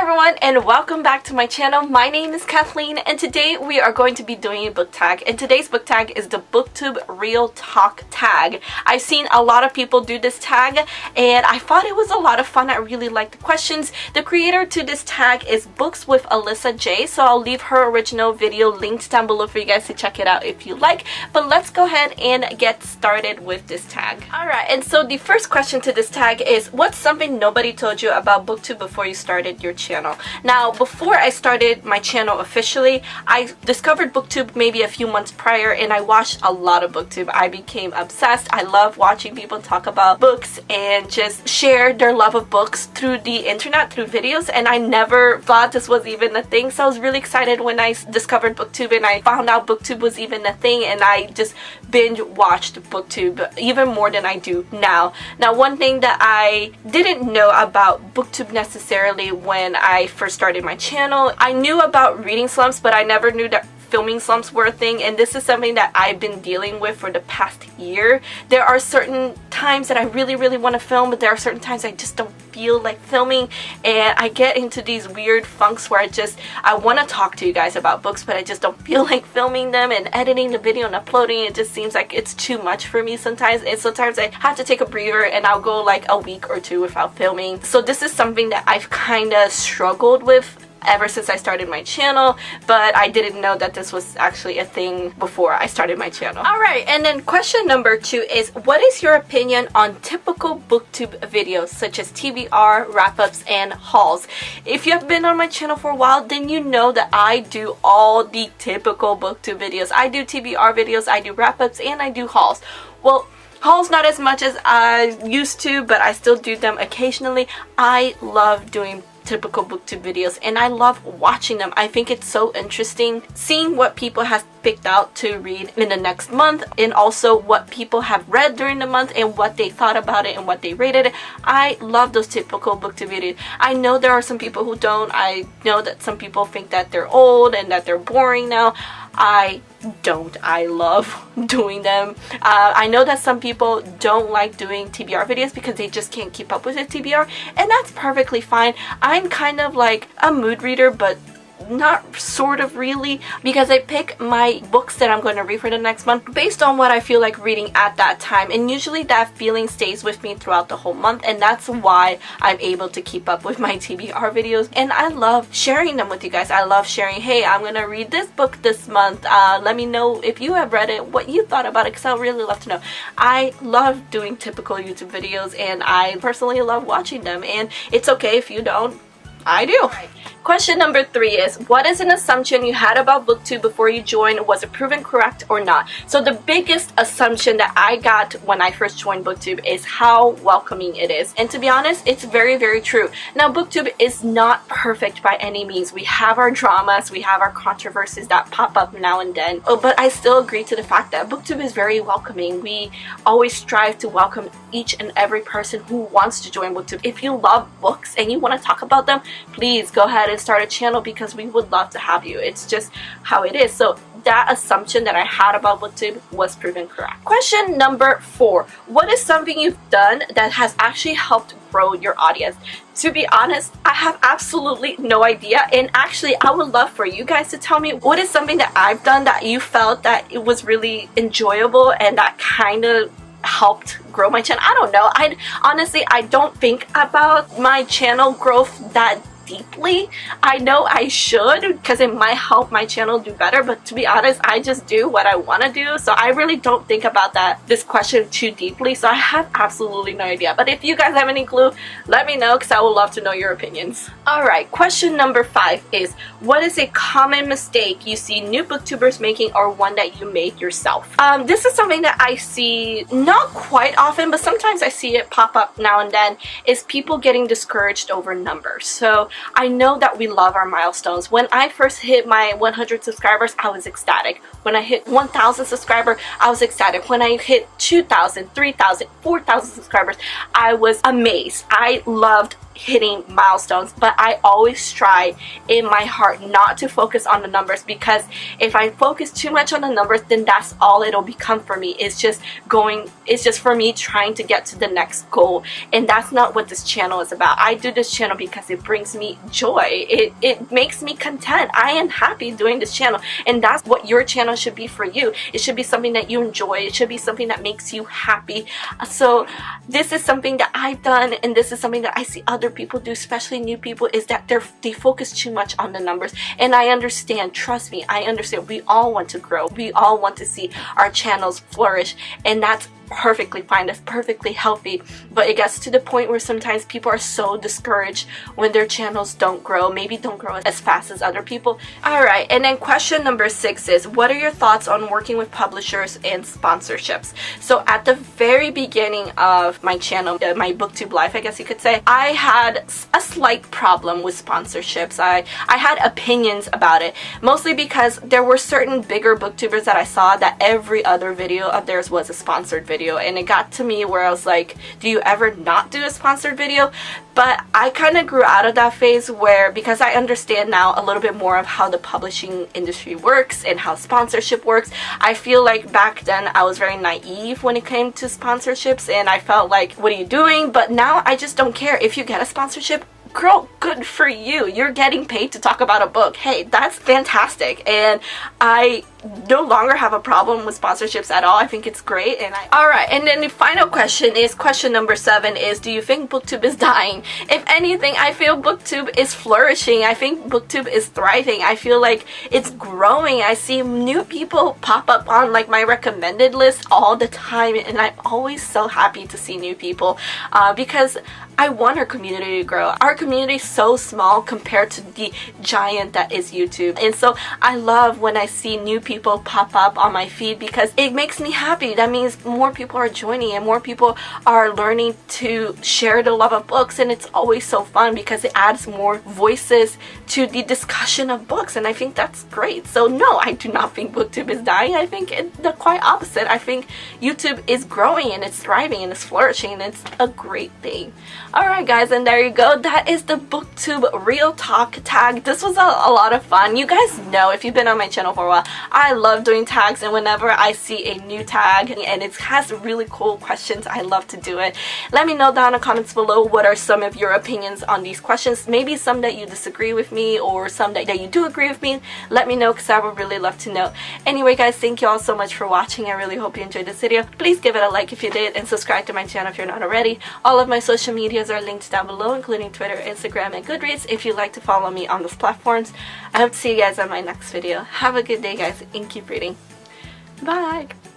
everyone, and welcome back to my channel. My name is Kathleen, and today we are going to be doing a book tag, and today's book tag is the BookTube Real Talk tag. I've seen a lot of people do this tag and I thought it was a lot of fun. I really liked the questions. The creator to this tag is Books with Alyssa J, so I'll leave her original video linked down below for you guys to check it out if you like. But let's go ahead and get started with this tag. Alright, and so the first question to this tag is, what's something nobody told you about BookTube before you started your channel? Now, before I started my channel officially, I discovered BookTube maybe a few months prior, and I watched a lot of BookTube. I became obsessed. I love watching people talk about books and just share their love of books through the internet, through videos, and I never thought this was even a thing. So I was really excited when I discovered BookTube and I found out BookTube was even a thing, and I just binge watched BookTube even more than I do now. Now, one thing that I didn't know about BookTube necessarily when I first started my channel, I knew about reading slumps, but I never knew that filming slumps were a thing, and this is something that I've been dealing with for the past year. There are certain times that I really want to film, but there are certain times I just don't feel like filming, and I get into these weird funks where I want to talk to you guys about books, but I just don't feel like filming them and editing the video and uploading. It just seems like it's too much for me sometimes, and sometimes I have to take a breather and I'll go like a week or two without filming. So this is something that I've kind of struggled with ever since I started my channel, but I didn't know that this was actually a thing before I started my channel. Alright, and then question number 2 is, what is your opinion on typical BookTube videos such as TBR, wrap-ups, and hauls? If you have been on my channel for a while, then you know that I do all the typical BookTube videos. I do TBR videos, I do wrap-ups, and I do hauls. Well, hauls not as much as I used to, but I still do them occasionally. I love doing typical BookTube videos, and I love watching them. I think it's so interesting seeing what people have picked out to read in the next month, and also what people have read during the month and what they thought about it and what they rated it. I love those typical BookTube videos. I know there are some people who don't. I know that some people think that they're old and that they're boring now. I don't. I love doing them. I know that some people don't like doing TBR videos because they just can't keep up with the TBR, and that's perfectly fine. I'm kind of like a mood reader, but not sort of really, because I pick my books that I'm going to read for the next month based on what I feel like reading at that time, and usually that feeling stays with me throughout the whole month, and that's why I'm able to keep up with my TBR videos, and I love sharing them with you guys. I love sharing, hey, I'm gonna read this book this month, let me know if you have read it, what you thought about it, because I really love to know. I love doing typical YouTube videos, and I personally love watching them, and it's okay if you don't. I do. Question number 3 is, what is an assumption you had about BookTube before you joined? Was it proven correct or not? So the biggest assumption that I got when I first joined BookTube is how welcoming it is. And to be honest, it's very true. Now, BookTube is not perfect by any means. We have our dramas, we have our controversies that pop up now and then. Oh, but I still agree to the fact that BookTube is very welcoming. We always strive to welcome each and every person who wants to join BookTube. If you love books and you want to talk about them, please go ahead and start a channel, because we would love to have you. It's just how it is. So that assumption that I had about BookTube was proven correct. Question number 4. What is something you've done that has actually helped grow your audience? To be honest, I have absolutely no idea, and actually I would love for you guys to tell me what is something that I've done that you felt that it was really enjoyable and that kind of helped grow my channel. I don't know. Honestly, I don't think about my channel growth that deeply. I know I should, because it might help my channel do better, but to be honest, I just do what I want to do, so I really don't think about this question too deeply, so I have absolutely no idea. But if you guys have any clue, let me know, because I would love to know your opinions. Alright, question number 5 is, what is a common mistake you see new booktubers making, or one that you made yourself? This is something that I see not quite often, but sometimes I see it pop up now and then, is people getting discouraged over numbers. So I know that we love our milestones. When I first hit my 100 subscribers, I was ecstatic. When I hit 1,000 subscribers, I was ecstatic. When I hit 2,000, 3,000, 4,000 subscribers, I was amazed. I loved hitting milestones, but I always try in my heart not to focus on the numbers, because if I focus too much on the numbers, then that's all it'll become for me. It's just for me trying to get to the next goal, and that's not what this channel is about. I do this channel because it brings me joy. It makes me content. I am happy doing this channel, and that's what your channel should be for you. It should be something that you enjoy. It should be something that makes you happy. So this is something that I've done, and this is something that I see other people do, especially new people, is that they focus too much on the numbers. And I understand, trust me, I understand. We all want to grow. We all want to see our channels flourish, and that's perfectly fine. That's perfectly healthy. But it gets to the point where sometimes people are so discouraged when their channels don't grow, maybe don't grow as fast as other people. Alright, and then question number 6 is, what are your thoughts on working with publishers and sponsorships? So at the very beginning of my channel, my booktube life, I guess you could say, I had a slight problem with sponsorships. I had opinions about it, mostly because there were certain bigger booktubers that I saw that every other video of theirs was a sponsored video. And it got to me where I was like, do you ever not do a sponsored video? But I kind of grew out of that phase, where because I understand now a little bit more of how the publishing industry works and how sponsorship works. I feel like back then I was very naive when it came to sponsorships, and I felt like, what are you doing? But now I just don't care. If you get a sponsorship, girl, good for you. You're getting paid to talk about a book. Hey, that's fantastic. And I no longer have a problem with sponsorships at all. I think it's great. Alright, and then the final question is, question number 7 is, do you think BookTube is dying? If anything, I feel BookTube is flourishing. I think BookTube is thriving. I feel like it's growing. I see new people pop up on like my recommended list all the time, and I'm always so happy to see new people because I want our community to grow. Our community is so small compared to the giant that is YouTube. And so I love when I see new people pop up on my feed, because it makes me happy. That means more people are joining and more people are learning to share the love of books, and it's always so fun because it adds more voices to the discussion of books, and I think that's great. So no, I do not think BookTube is dying. I think the quite opposite. I think YouTube is growing and it's thriving and it's flourishing, and it's a great thing. Alright guys, and there you go. That is the BookTube Real Talk tag. This was a lot of fun. You guys know, if you've been on my channel for a while, I love doing tags, and whenever I see a new tag and it has really cool questions, I love to do it. Let me know down in the comments below what are some of your opinions on these questions. Maybe some that you disagree with me, or some that you do agree with me. Let me know, because I would really love to know. Anyway guys, thank you all so much for watching. I really hope you enjoyed this video. Please give it a like if you did, and subscribe to my channel if you're not already. All of my social media are linked down below, including Twitter, Instagram, and Goodreads if you'd like to follow me on those platforms. I hope to see you guys on my next video. Have a good day guys, and keep reading. Bye!